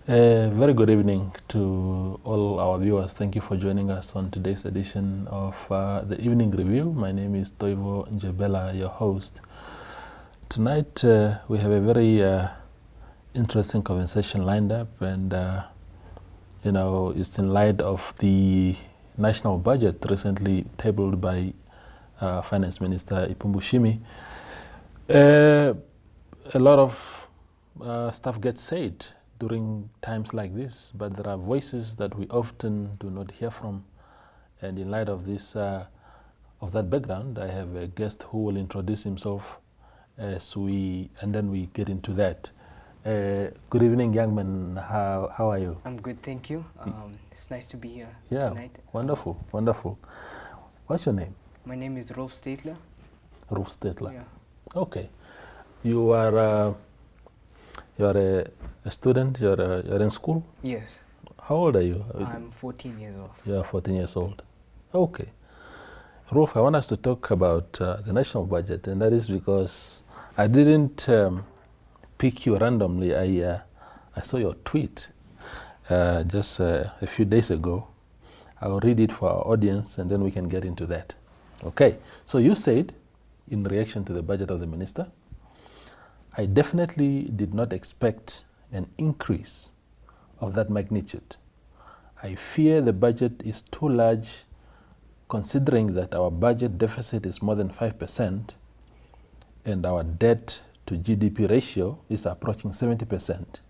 Very good evening to all our viewers. Thank you for joining us on today's edition of the Evening Review. My name is Toivo Njebela, your host. Tonight we have a very interesting conversation lined up, and it's in light of the national budget recently tabled by Finance Minister Iipumbu Shiimi. A lot of stuff gets said during times like this, but there are voices that we often do not hear from. And in light of this, of that background, I have a guest who will introduce himself and then we get into that. Good evening, young man. How are you? I'm good, thank you. It's nice to be here Yeah, tonight. wonderful, wonderful. What's your name? My name is Roelf Steytler. Roelf Steytler. Yeah. Okay. You are a student. You're in school. Yes. How old are you? I'm 14 years old. You are 14 years old. Okay. Rolf, I want us to talk about the national budget, and that is because I didn't pick you randomly. I saw your tweet just a few days ago. I'll read it for our audience, and then we can get into that. Okay. So you said, in reaction to the budget of the minister, I definitely did not expect an increase of that magnitude. I fear the budget is too large, considering that our budget deficit is more than 5% and our debt to GDP ratio is approaching 70%.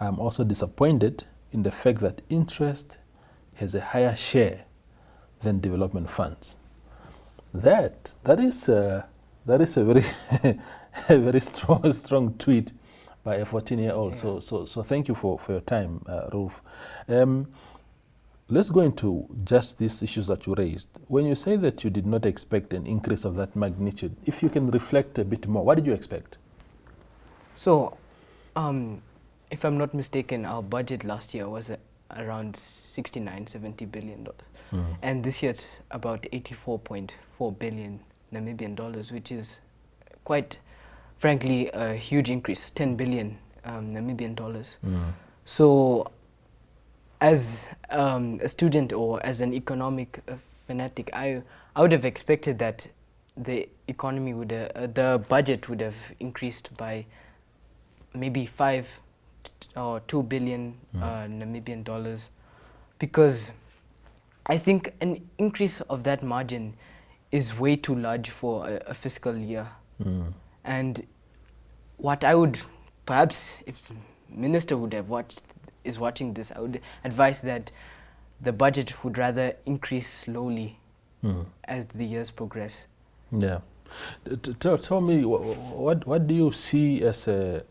I am also disappointed in the fact that interest has a higher share than development funds. That is a very a very strong tweet by a 14-year-old. Yeah. So thank you for your time, Rolf. Let's go into just these issues that you raised. When you say that you did not expect an increase of that magnitude, if you can reflect a bit more, what did you expect? So, if I'm not mistaken, our budget last year was around $69-70 billion. And this year it's about 84.4 billion Namibian dollars, which is quite frankly a huge increase, 10 billion Namibian dollars. So as a student or as an economic fanatic, I would have expected that the economy would the budget would have increased by maybe 5 or 2 billion Namibian dollars, because I think an increase of that margin is way too large for a fiscal year. And what I would, perhaps if the minister would have is watching this, I would advise that the budget would rather increase slowly as the years progress. Yeah. Tell me, what do you see as an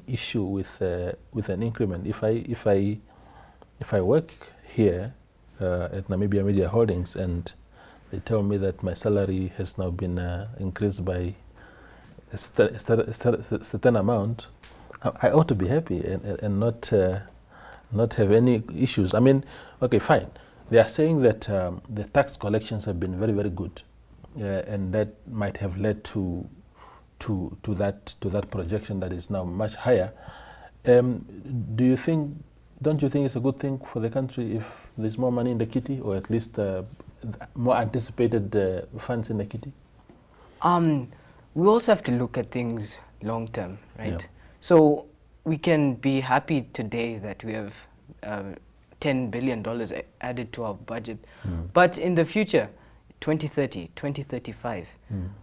issue with an increment? If I work here at Namibia Media Holdings and they tell me that my salary has now been increased by a certain amount, I ought to be happy and not have any issues. I mean, okay, fine. They are saying that the tax collections have been very, very good, and that might have led to that projection that is now much higher. Don't you think it's a good thing for the country if there's more money in the kitty, or at least more anticipated funds in the kitty? We also have to look at things long term, right? Yeah. So we can be happy today that we have $10 billion added to our budget, but in the future, 2030, 2035,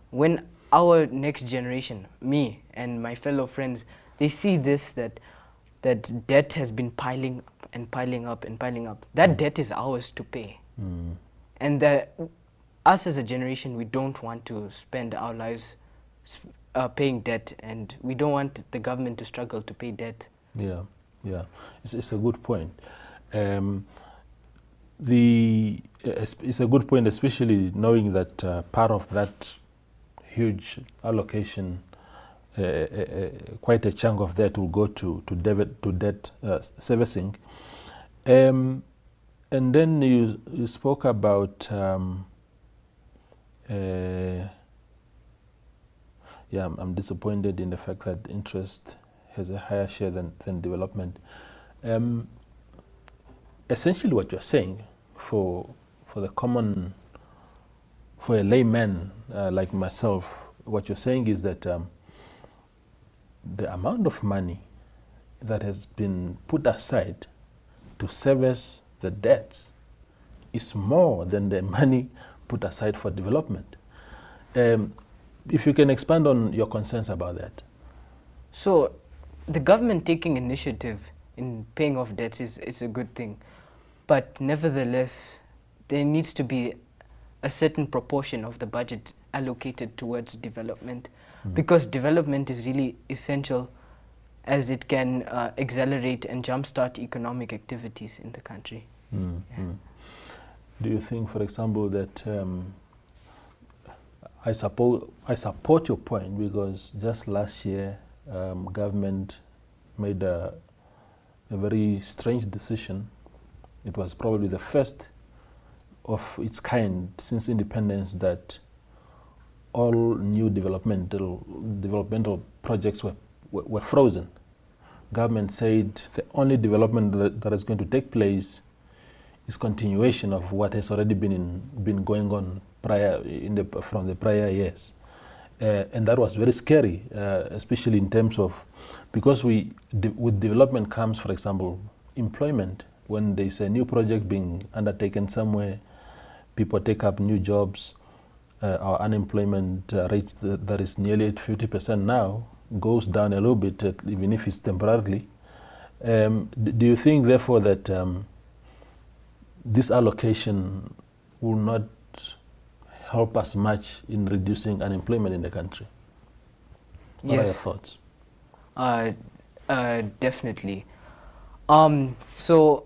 when our next generation, me and my fellow friends, they see this, that debt has been piling up and piling up and piling up. That debt is ours to pay. And us as a generation, we don't want to spend our lives paying debt, and we don't want the government to struggle to pay debt. Yeah, it's a good point. It's a good point, especially knowing that part of that huge allocation, quite a chunk of that will go to debt servicing. And then you spoke about I'm disappointed in the fact that interest has a higher share than development. Essentially what you're saying for a layman like myself, what you're saying is that the amount of money that has been put aside to service the debts is more than the money put aside for development. If you can expand on your concerns about that. So the government taking initiative in paying off debts is a good thing. But nevertheless, there needs to be a certain proportion of the budget allocated towards development, because development is really essential, as it can accelerate and jumpstart economic activities in the country. Do you think, for example, that I support your point, because just last year government made a very strange decision. It was probably the first of its kind since independence that all new developmental projects were frozen. Government said the only development that is going to take place is continuation of what has already been going on from the prior years, and that was very scary, especially in terms of, because with development comes, for example, employment. When there is a new project being undertaken somewhere, people take up new jobs. Our unemployment rate that is nearly at 50% now goes down a little bit, even if it's temporarily. Do you think, therefore, that this allocation will not help us much in reducing unemployment in the country? What are your thoughts? Definitely. So,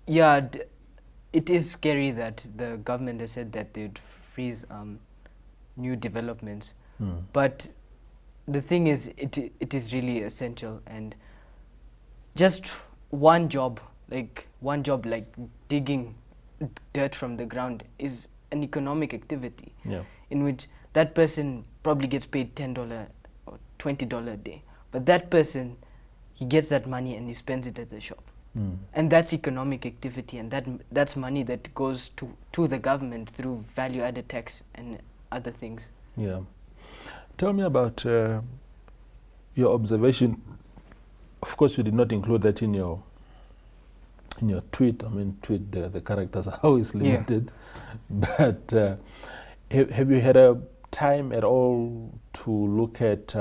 yeah, it is scary that the government has said that they'd freeze new developments. But the thing is, it is really essential, and just one job like digging dirt from the ground is an economic activity, in which that person probably gets paid $10 or $20 a day, but that person, he gets that money and he spends it at the shop. And that's economic activity, and that's money that goes to the government through value-added tax and other things. Yeah. Tell me about your observation. Of course, you did not include that in your tweet. I mean, the characters are always limited. But have you had a time at all to look at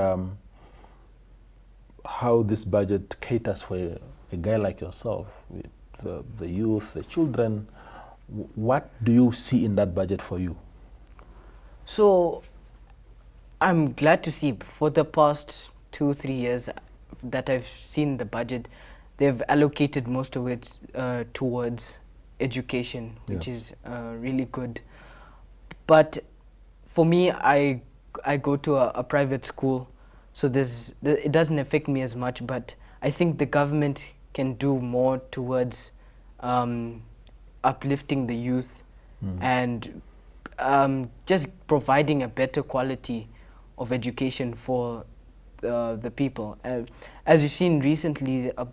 how this budget caters for a guy like yourself, with the youth, the children? What do you see in that budget for you? So I'm glad to see, for the past 2-3 years that I've seen the budget, they've allocated most of it towards education, which is really good. But for me, I go to a private school, so it doesn't affect me as much, but I think the government can do more towards uplifting the youth and just providing a better quality of education for the people. As you've seen recently, I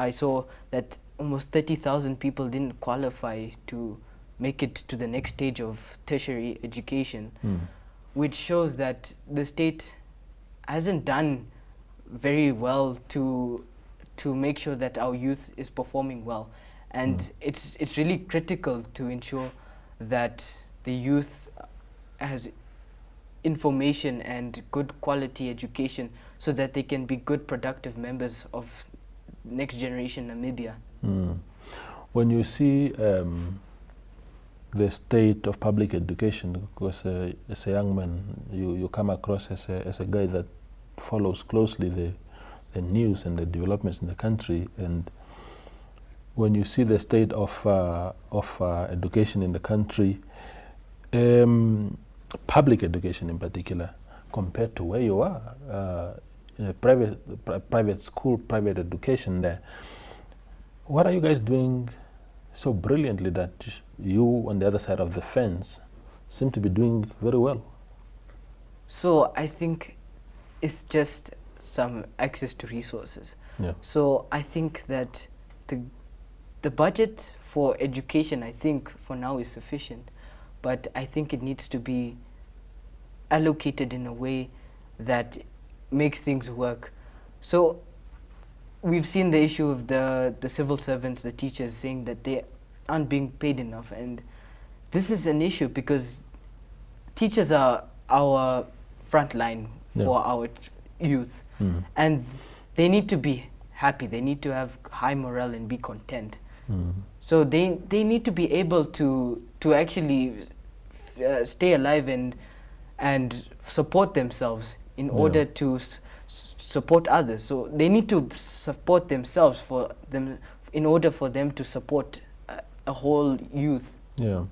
saw that almost 30,000 people didn't qualify to make it to the next stage of tertiary education, which shows that the state hasn't done very well to make sure that our youth is performing well. And it's really critical to ensure that the youth has information and good quality education, so that they can be good, productive members of next generation Namibia. When you see the state of public education, because as a young man, you come across as a guy that follows closely the news and the developments in the country, and when you see the state of education in the country, public education in particular, compared to where you are in a private school, private education there, what are you guys doing so brilliantly that you on the other side of the fence seem to be doing very well? So I think it's just some access to resources. Yeah. So I think that the budget for education, I think for now is sufficient, but I think it needs to be allocated in a way that makes things work. So we've seen the issue of the civil servants, the teachers, saying that they aren't being paid enough, and this is an issue because teachers are our front line for our youth, and they need to be happy, they need to have high morale and be content. So they need to be able to actually stay alive and support themselves in order to support others. So they need to support themselves in order for them to support a whole youth. Yeah.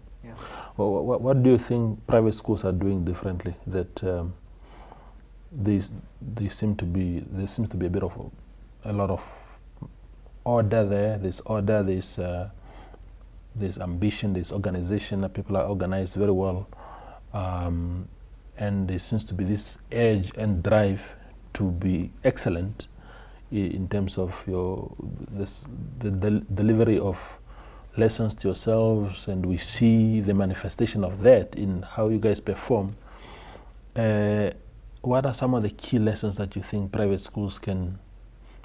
Well, what do you think private schools are doing differently that there seems to be a bit of a lot of order there? There's order, there's ambition, there's organization, that people are organized very well, and there seems to be this edge and drive to be excellent in terms of the delivery of lessons to yourselves, and we see the manifestation of that in how you guys perform. What are some of the key lessons that you think private schools can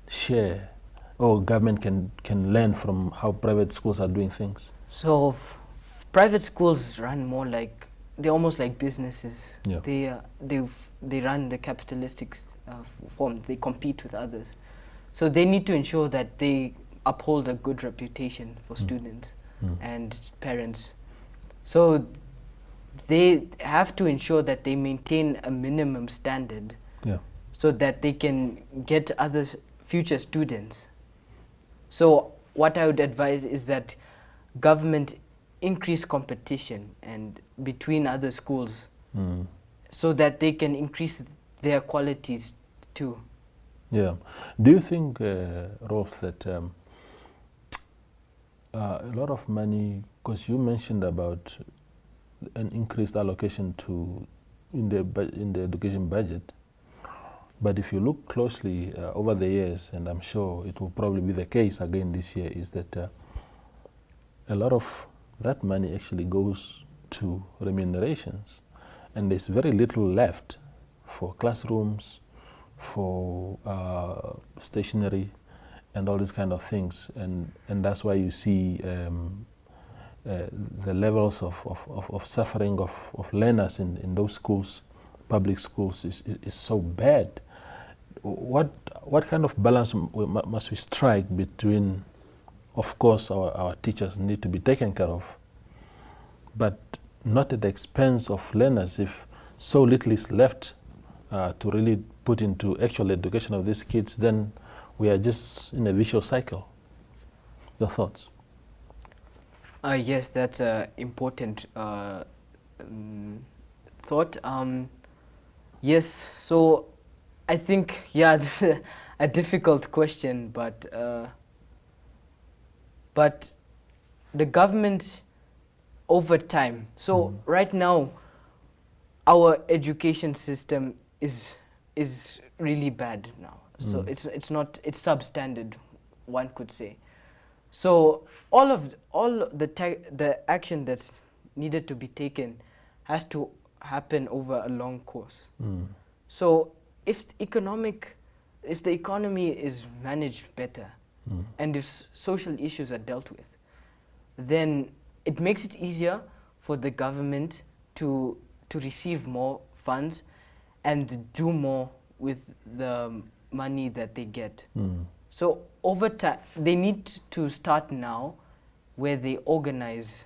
share, or government can learn from how private schools are doing things? So private schools run more like, they're almost like businesses. Yeah. They run the capitalistic form. They compete with others. So they need to ensure that they uphold a good reputation for students and parents. So they have to ensure that they maintain a minimum standard, so that they can get others, future students. So what I would advise is that government increase competition and between other schools, so that they can increase their qualities too. Yeah. Do you think, Rolf, that a lot of money, because you mentioned about an increased allocation in the education budget, but if you look closely over the years, and I'm sure it will probably be the case again this year, is that a lot of that money actually goes to remunerations, and there's very little left for classrooms, for stationery, and all these kind of things, and that's why you see the levels of suffering of learners in those schools, public schools, is so bad. What kind of balance must we strike between, of course, our teachers need to be taken care of, but not at the expense of learners? If so little is left to really put into actual education of these kids, then we are just in a vicious cycle. Your thoughts? Yes, that's an important thought. Yes, so I think, this is a difficult question, but the government over time. So right now, our education system is really bad now. So it's substandard, one could say. So all the action that's needed to be taken has to happen over a long course. So if the economy is managed better, and if social issues are dealt with, then it makes it easier for the government to receive more funds and do more with the money that they get. So over time, they need to start now where they organize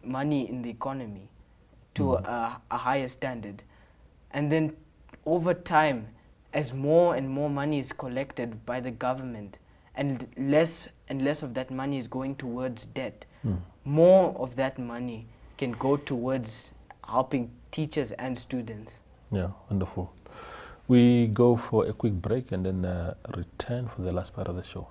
money in the economy to a higher standard. And then over time, as more and more money is collected by the government and less of that money is going towards debt, more of that money can go towards helping teachers and students. Yeah, wonderful. We go for a quick break and then return for the last part of the show.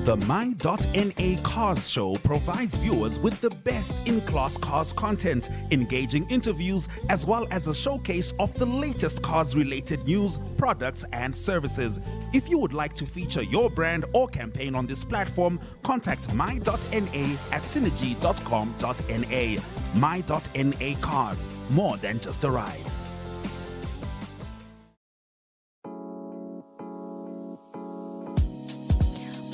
The My.NA Cars Show provides viewers with the best in-class cars content, engaging interviews, as well as a showcase of the latest cars-related news, products, and services. If you would like to feature your brand or campaign on this platform, contact My.NA at synergy.com.na. My.NA Cars, more than just a ride.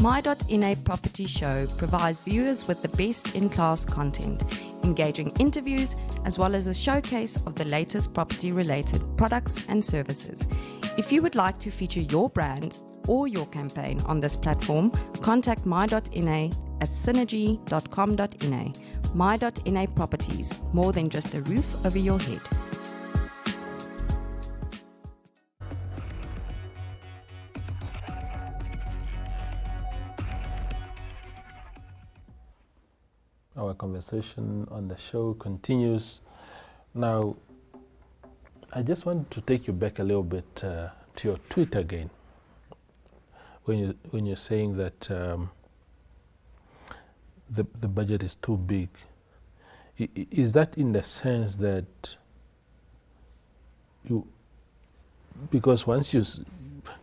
My.NA Property Show provides viewers with the best in-class content, engaging interviews, as well as a showcase of the latest property-related products and services. If you would like to feature your brand or your campaign on this platform, contact My.NA at synergy.com.na. My.NA Properties, more than just a roof over your head. Our conversation on the show continues. Now, I just want to take you back a little bit to your tweet again. When you're saying that the budget is too big, is that in the sense that because once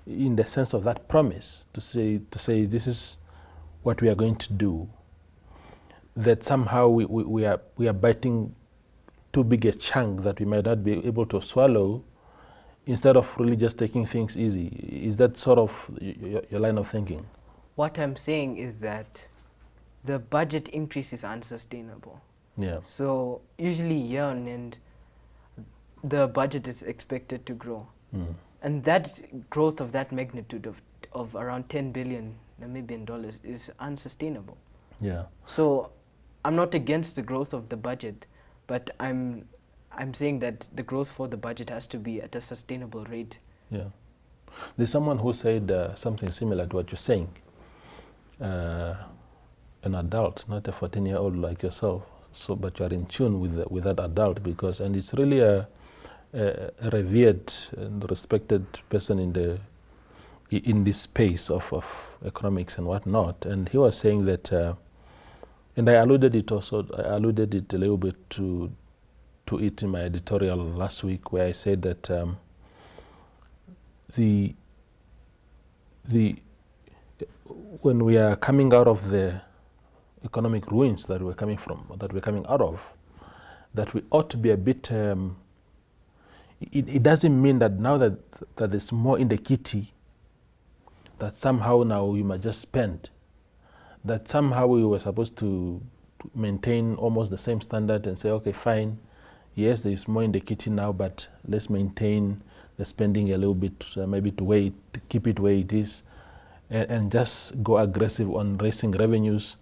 in the sense of that promise to say this is what we are going to do, that somehow we are biting too big a chunk that we might not be able to swallow, instead of really just taking things easy? Is that sort of your line of thinking? What I'm saying is that the budget increase is unsustainable. Yeah. So usually year on end, the budget is expected to grow. And that growth of that magnitude of around 10 billion Namibian dollars is unsustainable. Yeah. So I'm not against the growth of the budget, but I'm saying that the growth for the budget has to be at a sustainable rate. Yeah. There's someone who said something similar to what you're saying. An adult, not a 14-year-old like yourself. So, but you are in tune with that adult, and it's really a revered and respected person in this space of economics and whatnot. And he was saying that, and I alluded it a little bit to it in my editorial last week, where I said that when we are coming out of the economic ruins that we're coming out of, that we ought to be a bit. It doesn't mean that now that there's more in the kitty, that somehow now we might just spend. That somehow we were supposed to maintain almost the same standard and say, okay, fine, yes, there is more in the kitty now, but let's maintain the spending a little bit, maybe to keep it where it is, and just go aggressive on raising revenues.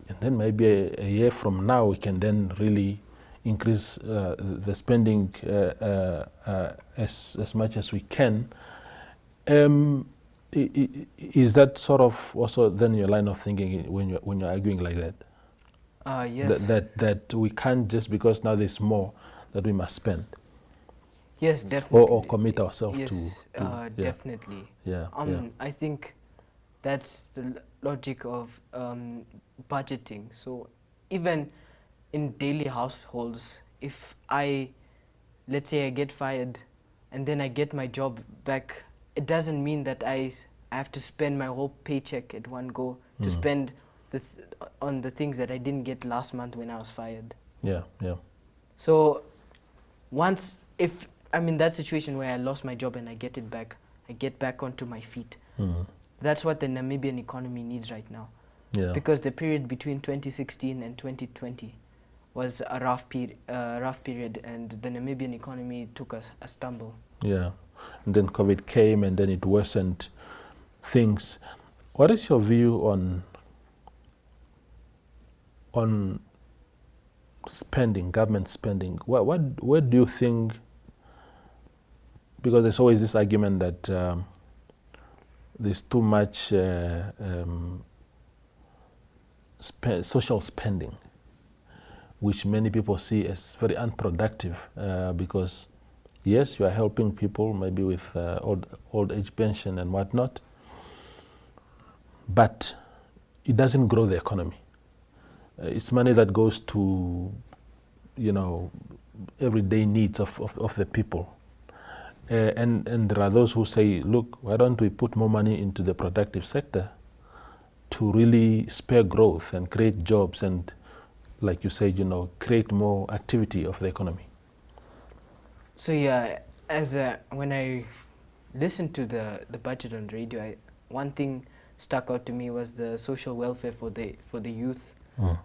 And then maybe a year from now, we can then really increase the spending as much as we can. Is that sort of also then your line of thinking when you're arguing like that? Yes. That we can't just because now there's more that we must spend. Yes, definitely. Or commit ourselves to. Yes, definitely. Yeah. I think that's the logic of budgeting. So even in daily households, if let's say I get fired and then I get my job back, it doesn't mean that I have to spend my whole paycheck at one go to spend on the things that I didn't get last month when I was fired. Yeah. So if I'm in that situation where I lost my job and I get it back, I get back onto my feet. That's what the Namibian economy needs right now. Yeah. Because the period between 2016 and 2020 was a rough period, and the Namibian economy took a stumble. Yeah. And then COVID came, and then it worsened things. What is your view on spending, government spending? Where do you think? Because there's always this argument that there's too much social spending, which many people see as very unproductive, because yes, you are helping people maybe with old age pension and whatnot, but it doesn't grow the economy. It's money that goes to, everyday needs of the people. And there are those who say, look, why don't we put more money into the productive sector to really spur growth and create jobs and, like you said, create more activity of the economy. So yeah, when I listened to the budget on radio, one thing stuck out to me was the social welfare for the youth,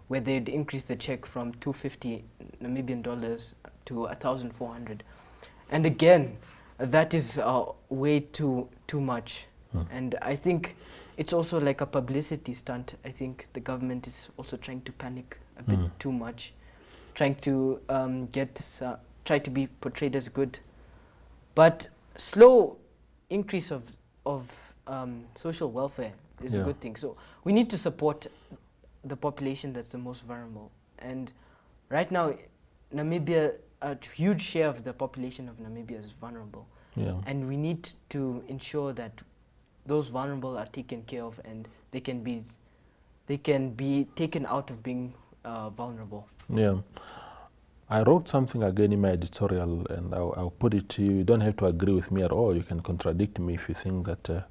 where they'd increase the check from 250 Namibian dollars to 1,400, and again, that is way too much, and I think it's also like a publicity stunt. I think the government is also trying to panic a bit too much, trying to try to be portrayed as good, but slow increase of social welfare is a good thing. So we need to support the population that's the most vulnerable. And right now, Namibia, a huge share of the population of Namibia is vulnerable. Yeah. And we need to ensure that those vulnerable are taken care of and they can be taken out of being vulnerable. Yeah. I wrote something again in my editorial, and I'll put it to you. You don't have to agree with me at all. You can contradict me if you think that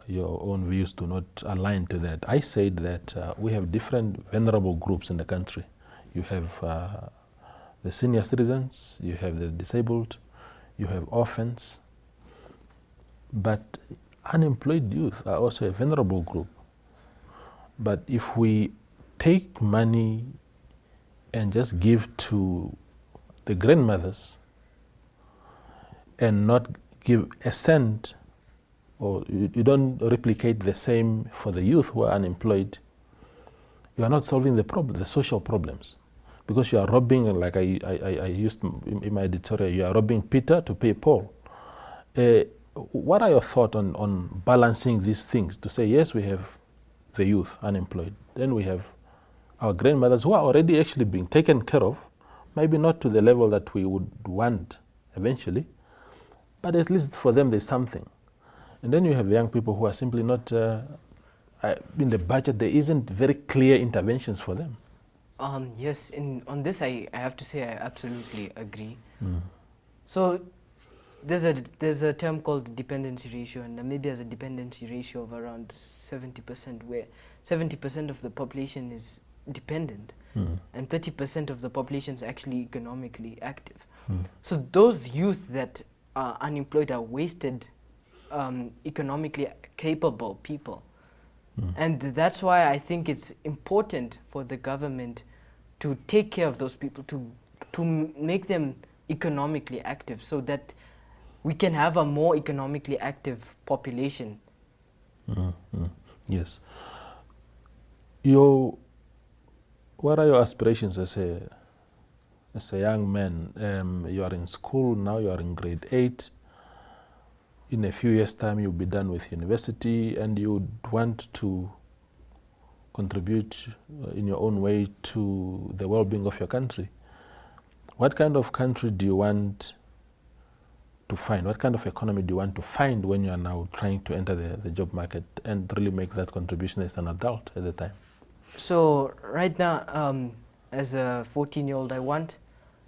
your own views do not align to that. I said that we have different vulnerable groups in the country. You have the senior citizens, you have the disabled, you have orphans, but unemployed youth are also a vulnerable group. But if we take money and just give to the grandmothers and not give a cent, or you don't replicate the same for the youth who are unemployed, you are not solving the problem, the social problems. Because you are robbing, like I used in my editorial, you are robbing Peter to pay Paul. What are your thoughts on balancing these things to say, yes, we have the youth unemployed, then we have our grandmothers who are already actually being taken care of, maybe not to the level that we would want eventually, but at least for them there's something. And then you have the young people who are simply not, in the budget there isn't very clear interventions for them. Yes, on this I have to say I absolutely agree. So there's a term called dependency ratio, and Namibia has a dependency ratio of around 70%, where 70% of the population is dependent, and 30% of the population is actually economically active. So those youth that are unemployed are wasted economically capable people. And that's why I think it's important for the government to take care of those people, to make them economically active, so that we can have a more economically active population. Yes. What are your aspirations as a young man? You are in school now, you are in grade 8. In a few years' time, you'll be done with university, and you would want to contribute in your own way to the well-being of your country. What kind of country do you want to find? What kind of economy do you want to find when you are now trying to enter the job market and really make that contribution as an adult at the time? So right now, as a 14-year-old, I want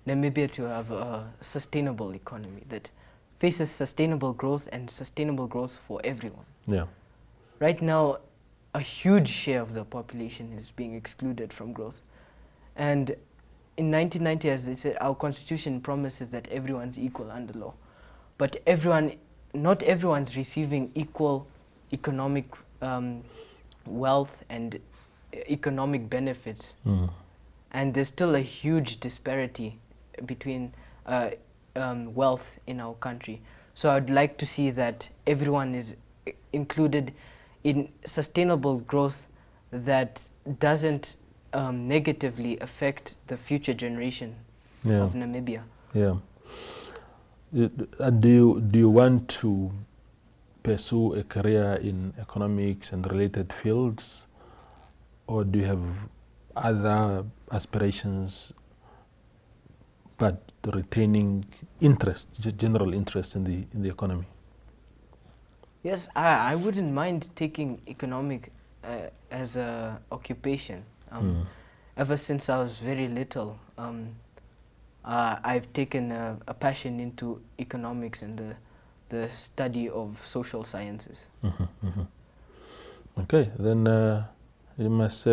Namibia to have a sustainable economy that faces sustainable growth, and sustainable growth for everyone. Yeah. Right now, a huge share of the population is being excluded from growth. And in 1990, as they said, our constitution promises that everyone's equal under law. But not everyone's receiving equal economic wealth and economic benefits. And there's still a huge disparity between wealth in our country. So I'd like to see that everyone is included in sustainable growth that doesn't negatively affect the future generation of Namibia. Yeah. Do you want to pursue a career in economics and related fields, or do you have other aspirations but retaining interest, general interest in the economy? Yes, I wouldn't mind taking economic as a occupation. Ever since I was very little, I've taken a passion into economics and the study of social sciences. Okay, then you must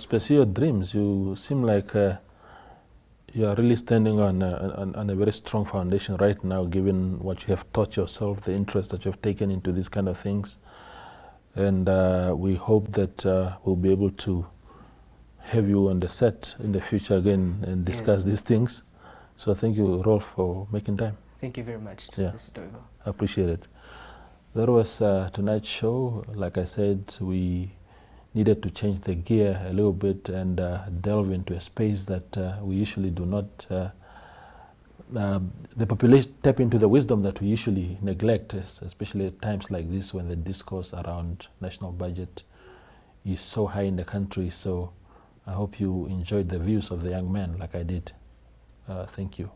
pursue your dreams. You seem like you are really standing on a very strong foundation right now, given what you have taught yourself, the interest that you have taken into these kind of things. And we hope that we'll be able to have you on the set in the future again and discuss these things. So thank you, Roelf, for making time. Thank you very much, Yeah. Mr. Toivo. I appreciate it. That was tonight's show. Like I said, we needed to change the gear a little bit and delve into a space that we usually do not, the population tap into the wisdom that we usually neglect, especially at times like this when the discourse around national budget is so high in the country. So I hope you enjoyed the views of the young man like I did. Thank you.